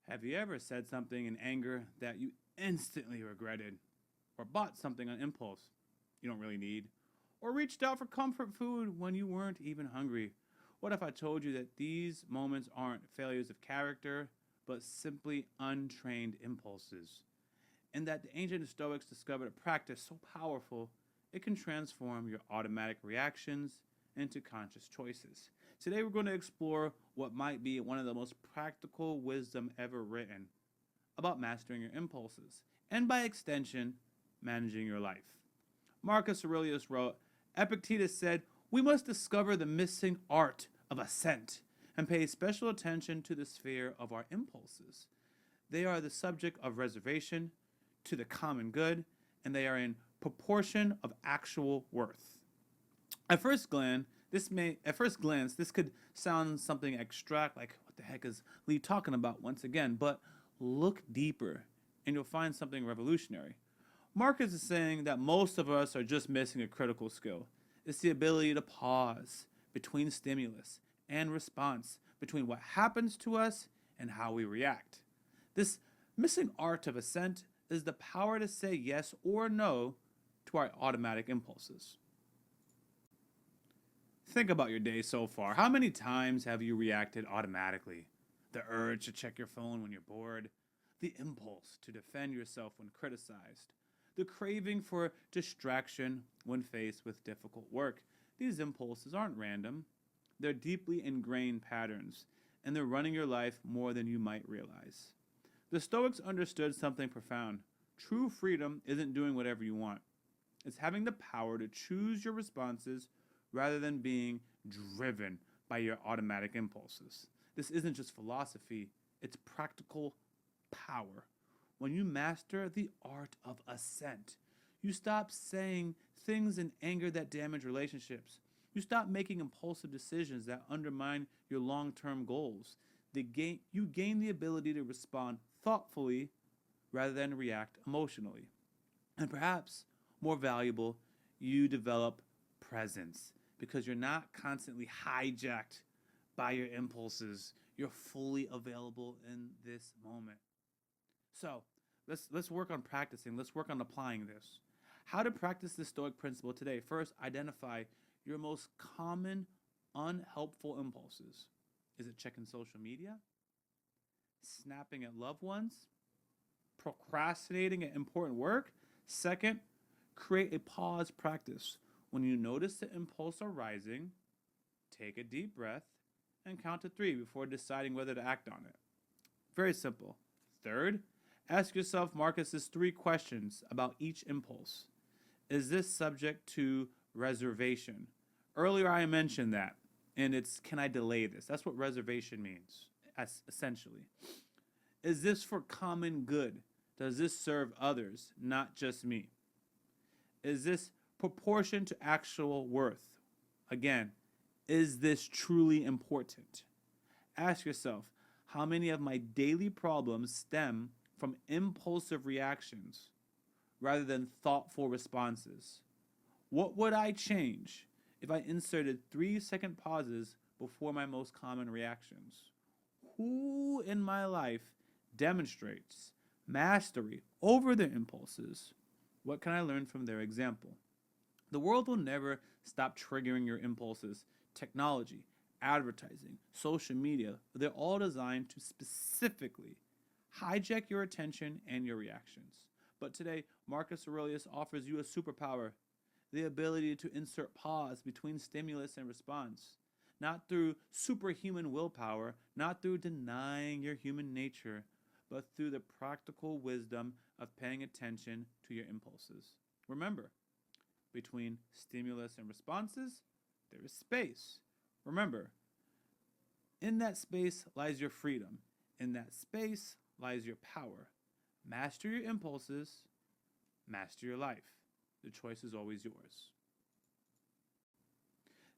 Have you ever said something in anger that you instantly regretted? Or bought something on impulse you don't really need? Or reached out for comfort food when you weren't even hungry? What if I told you that these moments aren't failures of character, but simply untrained impulses? And that the ancient Stoics discovered a practice so powerful it can transform your automatic reactions into conscious choices. Today, we're going to explore what might be one of the most practical wisdom ever written about mastering your impulses, and by extension, managing your life. Marcus Aurelius wrote, Epictetus said, we must discover the missing art of assent and pay special attention to the sphere of our impulses. They are the subject of reservation to the common good, and they are in proportion of actual worth. At first glance, this could sound something abstract, like what the heck is Lee talking about once again? But look deeper, and you'll find something revolutionary. Marcus is saying that most of us are just missing a critical skill. It's the ability to pause between stimulus and response, between what happens to us and how we react. This missing art of assent is the power to say yes or no to our automatic impulses. Think about your day so far. How many times have you reacted automatically? The urge to check your phone when you're bored, the impulse to defend yourself when criticized, the craving for distraction when faced with difficult work. These impulses aren't random. They're deeply ingrained patterns, and they're running your life more than you might realize. The Stoics understood something profound. True freedom isn't doing whatever you want. It's having the power to choose your responses rather than being driven by your automatic impulses. This isn't just philosophy, it's practical power. When you master the art of assent, you stop saying things in anger that damage relationships. You stop making impulsive decisions that undermine your long-term goals. You gain the ability to respond thoughtfully rather than react emotionally. And perhaps more valuable, you develop presence because you're not constantly hijacked by your impulses. You're fully available in this moment. So let's work on practicing. Let's work on applying this. How to practice this Stoic principle today? First, identify your most common unhelpful impulses. Is it checking social media? Snapping at loved ones? Procrastinating at important work? Second, create a pause practice. When you notice the impulse arising, take a deep breath and count to 3 before deciding whether to act on it. Very simple. Third, ask yourself Marcus's 3 questions about each impulse. Is this subject to reservation? Earlier I mentioned that, and it's can I delay this? That's what reservation means, essentially. Is this for common good? Does this serve others, not just me? Is this proportion to actual worth? Again, is this truly important? Ask yourself, how many of my daily problems stem from impulsive reactions rather than thoughtful responses? What would I change if I inserted 3-second pauses before my most common reactions? Who in my life demonstrates mastery over their impulses? What can I learn from their example? The world will never stop triggering your impulses. Technology, advertising, social media, they're all designed to specifically hijack your attention and your reactions. But today, Marcus Aurelius offers you a superpower, the ability to insert pause between stimulus and response, not through superhuman willpower, not through denying your human nature, but through the practical wisdom of paying attention to your impulses. Remember, between stimulus and responses, there is space. Remember, in that space lies your freedom. In that space lies your power. Master your impulses, master your life. The choice is always yours.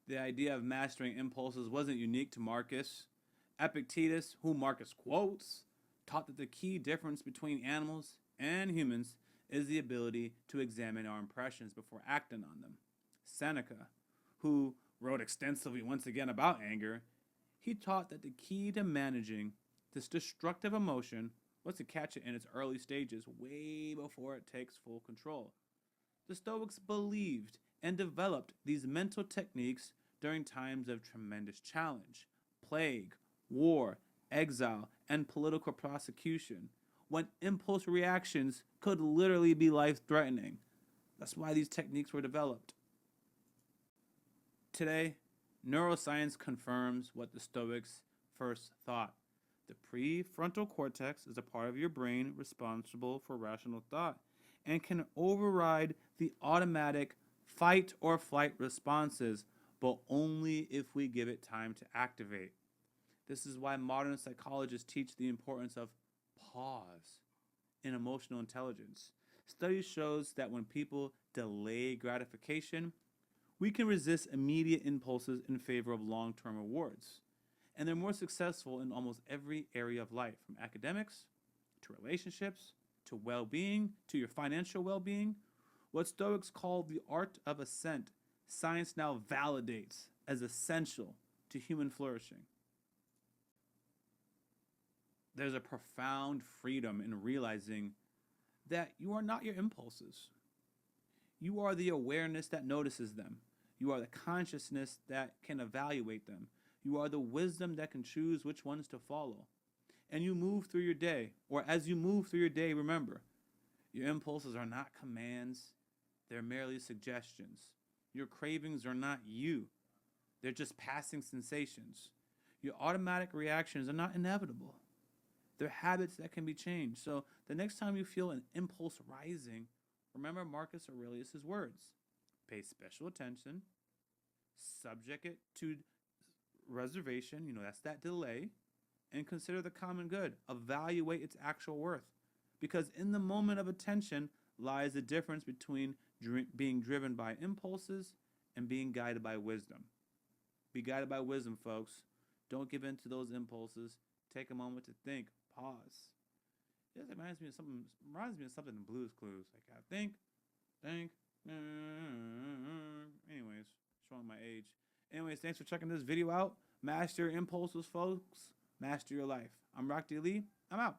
The idea of mastering impulses wasn't unique to Marcus. Epictetus, whom Marcus quotes, taught that the key difference between animals and humans is the ability to examine our impressions before acting on them. Seneca, who wrote extensively once again about anger, he taught that the key to managing This destructive emotion wants to catch it in its early stages, way before it takes full control. The Stoics believed and developed these mental techniques during times of tremendous challenge, plague, war, exile, and political prosecution, when impulse reactions could literally be life threatening. That's why these techniques were developed. Today, neuroscience confirms what the Stoics first thought. The prefrontal cortex is a part of your brain responsible for rational thought and can override the automatic fight or flight responses, but only if we give it time to activate. This is why modern psychologists teach the importance of pause in emotional intelligence. Studies shows that when people delay gratification, we can resist immediate impulses in favor of long-term rewards. And they're more successful in almost every area of life, from academics to relationships to well-being to your financial well-being. What Stoics call the art of ascent, science now validates as essential to human flourishing. There's a profound freedom in realizing that you are not your impulses. You are the awareness that notices them. You are the consciousness that can evaluate them. You are the wisdom that can choose which ones to follow. And you move through your day, or as you move through your day, remember, your impulses are not commands, they're merely suggestions. Your cravings are not you, they're just passing sensations. Your automatic reactions are not inevitable. They're habits that can be changed. So the next time you feel an impulse rising, remember Marcus Aurelius' words. Pay special attention, subject it to reservation, that's that delay, and consider the common good. Evaluate its actual worth. Because in the moment of attention lies the difference between being driven by impulses and being guided by wisdom. Be guided by wisdom, folks. Don't give in to those impulses. Take a moment to think. Pause. It reminds me of something in Blue's Clues. Like, I think. Anyways, showing my age. Anyways, thanks for checking this video out. Master your impulses, folks. Master your life. I'm Rock D. Lee. I'm out.